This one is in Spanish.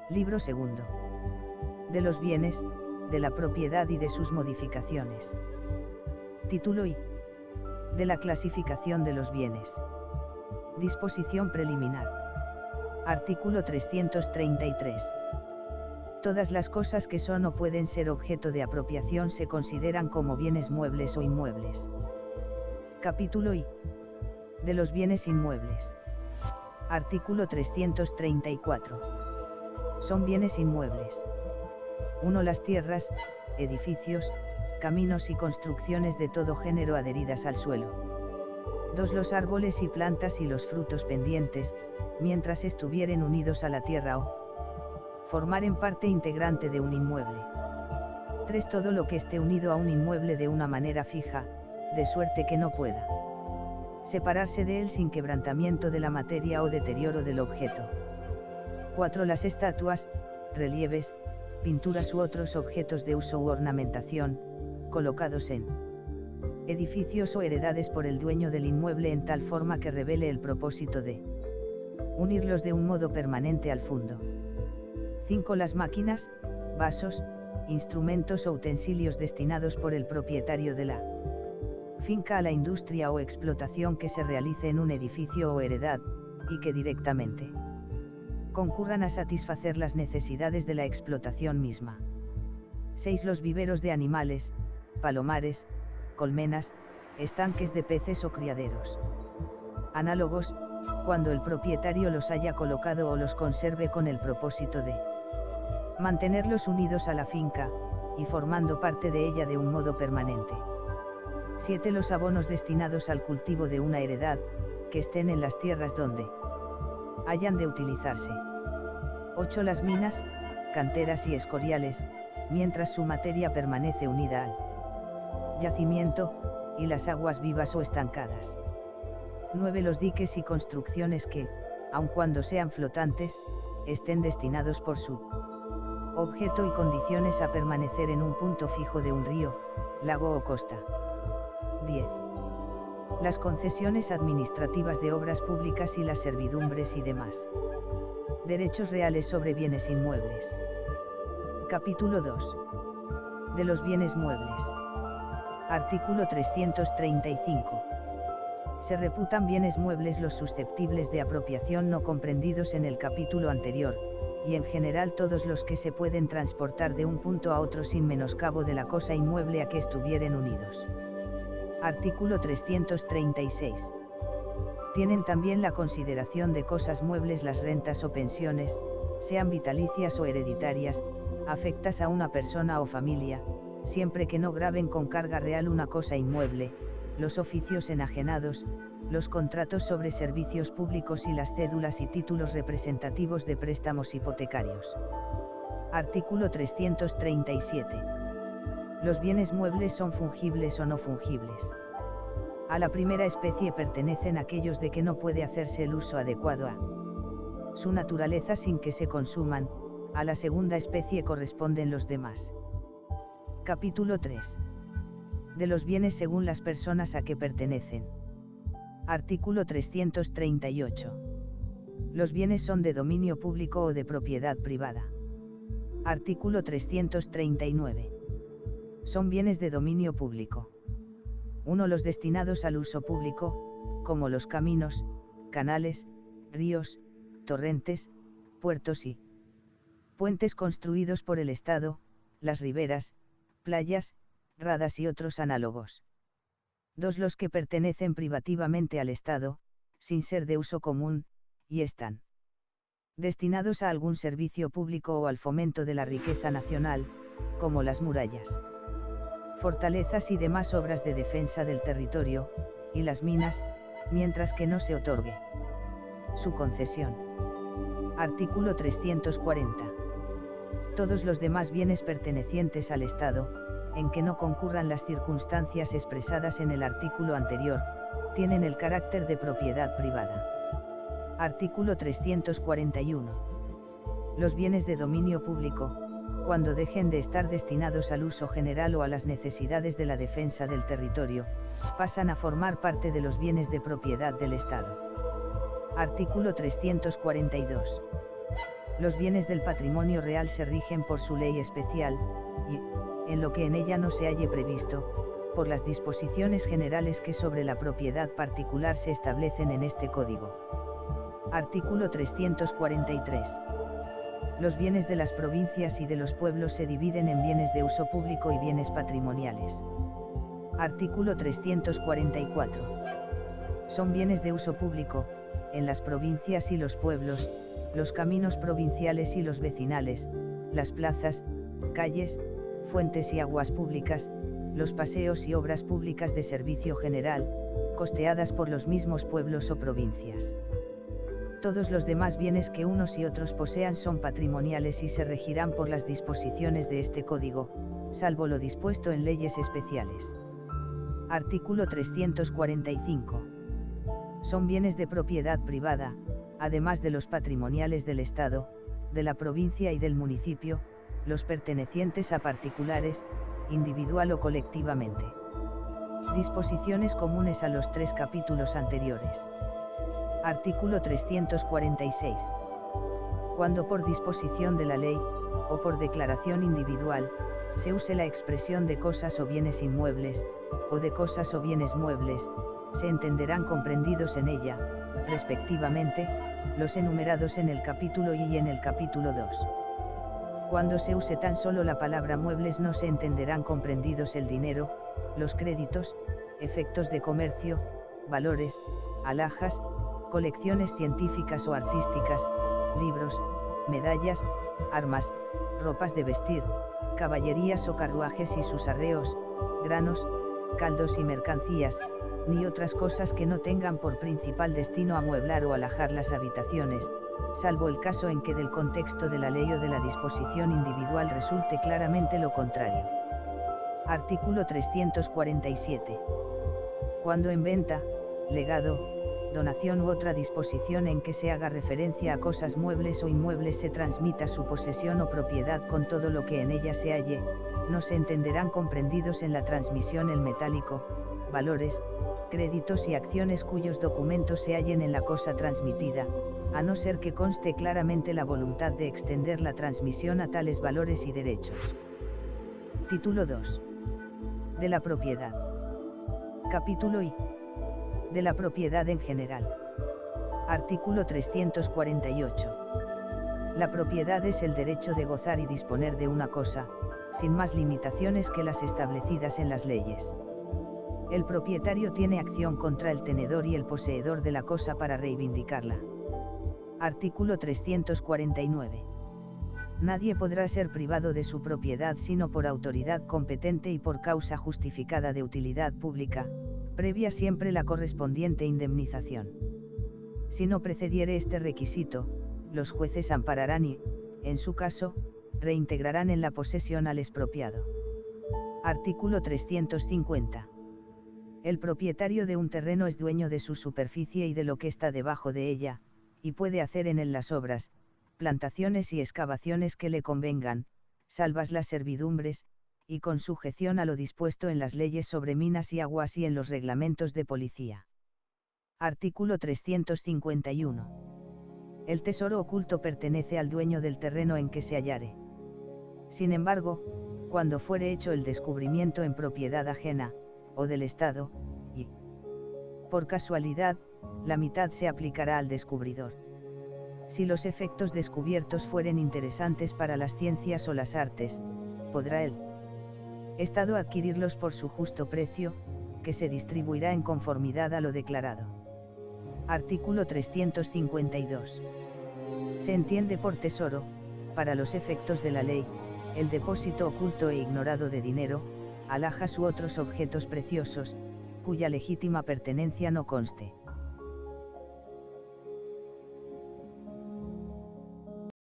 Libro segundo. De los bienes, de la propiedad y de sus modificaciones. Título I. De la clasificación de los bienes. Disposición preliminar. Artículo 333. Todas las cosas que son o pueden ser objeto de apropiación se consideran como bienes muebles o inmuebles. Capítulo I. De los bienes inmuebles. Artículo 334. Son bienes inmuebles. 1. Las tierras, edificios, caminos y construcciones de todo género adheridas al suelo. 2. Los árboles y plantas y los frutos pendientes, mientras estuvieren unidos a la tierra o formaren parte integrante de un inmueble. 3. Todo lo que esté unido a un inmueble de una manera fija, de suerte que no pueda separarse de él sin quebrantamiento de la materia o deterioro del objeto. 4. Las estatuas, relieves, pinturas u otros objetos de uso u ornamentación, colocados en edificios o heredades por el dueño del inmueble en tal forma que revele el propósito de unirlos de un modo permanente al fondo. 5. Las máquinas, vasos, instrumentos o utensilios destinados por el propietario de la finca a la industria o explotación que se realice en un edificio o heredad, y que directamente concurran a satisfacer las necesidades de la explotación misma. 6. Los viveros de animales, palomares, colmenas, estanques de peces o criaderos análogos, cuando el propietario los haya colocado o los conserve con el propósito de mantenerlos unidos a la finca, y formando parte de ella de un modo permanente. 7. Los abonos destinados al cultivo de una heredad, que estén en las tierras donde hayan de utilizarse. 8. Las minas, canteras y escoriales, mientras su materia permanece unida al yacimiento, y las aguas vivas o estancadas. 9. Los diques y construcciones que, aun cuando sean flotantes, estén destinados por su objeto y condiciones a permanecer en un punto fijo de un río, lago o costa. 10. Las concesiones administrativas de obras públicas y las servidumbres y demás derechos reales sobre bienes inmuebles. Capítulo 2. De los bienes muebles. Artículo 335. Se reputan bienes muebles los susceptibles de apropiación no comprendidos en el capítulo anterior, y en general todos los que se pueden transportar de un punto a otro sin menoscabo de la cosa inmueble a que estuvieren unidos. Artículo 336. Tienen también la consideración de cosas muebles las rentas o pensiones, sean vitalicias o hereditarias, afectas a una persona o familia, siempre que no graven con carga real una cosa inmueble, los oficios enajenados, los contratos sobre servicios públicos y las cédulas y títulos representativos de préstamos hipotecarios. Artículo 337. Los bienes muebles son fungibles o no fungibles. A la primera especie pertenecen aquellos de que no puede hacerse el uso adecuado a su naturaleza sin que se consuman, a la segunda especie corresponden los demás. Capítulo 3. De los bienes según las personas a que pertenecen. Artículo 338. Los bienes son de dominio público o de propiedad privada. Artículo 339. Son bienes de dominio público. 1. Los destinados al uso público, como los caminos, canales, ríos, torrentes, puertos y puentes construidos por el Estado, las riberas, playas, radas y otros análogos. 2. Los que pertenecen privativamente al Estado, sin ser de uso común, y están destinados a algún servicio público o al fomento de la riqueza nacional, como las murallas, fortalezas y demás obras de defensa del territorio, y las minas, mientras que no se otorgue su concesión. Artículo 340. Todos los demás bienes pertenecientes al Estado, en que no concurran las circunstancias expresadas en el artículo anterior, tienen el carácter de propiedad privada. Artículo 341. Los bienes de dominio público, cuando dejen de estar destinados al uso general o a las necesidades de la defensa del territorio, pasan a formar parte de los bienes de propiedad del Estado. Artículo 342. Los bienes del patrimonio real se rigen por su ley especial, y, en lo que en ella no se halle previsto, por las disposiciones generales que sobre la propiedad particular se establecen en este Código. Artículo 343. Los bienes de las provincias y de los pueblos se dividen en bienes de uso público y bienes patrimoniales. Artículo 344. Son bienes de uso público, en las provincias y los pueblos, los caminos provinciales y los vecinales, las plazas, calles, fuentes y aguas públicas, los paseos y obras públicas de servicio general, costeadas por los mismos pueblos o provincias. Todos los demás bienes que unos y otros posean son patrimoniales y se regirán por las disposiciones de este Código, salvo lo dispuesto en leyes especiales. Artículo 345. Son bienes de propiedad privada, además de los patrimoniales del Estado, de la provincia y del municipio, los pertenecientes a particulares, individual o colectivamente. Disposiciones comunes a los 3 capítulos anteriores. Artículo 346. Cuando por disposición de la ley, o por declaración individual, se use la expresión de cosas o bienes inmuebles, o de cosas o bienes muebles, se entenderán comprendidos en ella, respectivamente, los enumerados en el capítulo I y en el capítulo II. Cuando se use tan solo la palabra muebles no se entenderán comprendidos el dinero, los créditos, efectos de comercio, valores, alhajas, colecciones científicas o artísticas, libros, medallas, armas, ropas de vestir, caballerías o carruajes y sus arreos, granos, caldos y mercancías, ni otras cosas que no tengan por principal destino amueblar o alhajar las habitaciones, salvo el caso en que del contexto de la ley o de la disposición individual resulte claramente lo contrario. Artículo 347. Cuando en venta, legado, donación u otra disposición en que se haga referencia a cosas muebles o inmuebles se transmita su posesión o propiedad con todo lo que en ella se halle, no se entenderán comprendidos en la transmisión el metálico, valores, créditos y acciones cuyos documentos se hallen en la cosa transmitida, a no ser que conste claramente la voluntad de extender la transmisión a tales valores y derechos. Título 2. De la propiedad. Capítulo I. De la propiedad en general. Artículo 348. La propiedad es el derecho de gozar y disponer de una cosa, sin más limitaciones que las establecidas en las leyes. El propietario tiene acción contra el tenedor y el poseedor de la cosa para reivindicarla. Artículo 349. Nadie podrá ser privado de su propiedad sino por autoridad competente y por causa justificada de utilidad pública, previa siempre la correspondiente indemnización. Si no precediere este requisito, los jueces ampararán y, en su caso, reintegrarán en la posesión al expropiado. Artículo 350. El propietario de un terreno es dueño de su superficie y de lo que está debajo de ella, y puede hacer en él las obras, plantaciones y excavaciones que le convengan, salvas las servidumbres, y con sujeción a lo dispuesto en las leyes sobre minas y aguas y en los reglamentos de policía. Artículo 351. El tesoro oculto pertenece al dueño del terreno en que se hallare. Sin embargo, cuando fuere hecho el descubrimiento en propiedad ajena, o del Estado, y, por casualidad, la mitad se aplicará al descubridor. Si los efectos descubiertos fueren interesantes para las ciencias o las artes, podrá el Estado adquirirlos por su justo precio, que se distribuirá en conformidad a lo declarado. Artículo 352. Se entiende por tesoro, para los efectos de la ley, el depósito oculto e ignorado de dinero, alhajas u otros objetos preciosos, cuya legítima pertenencia no conste.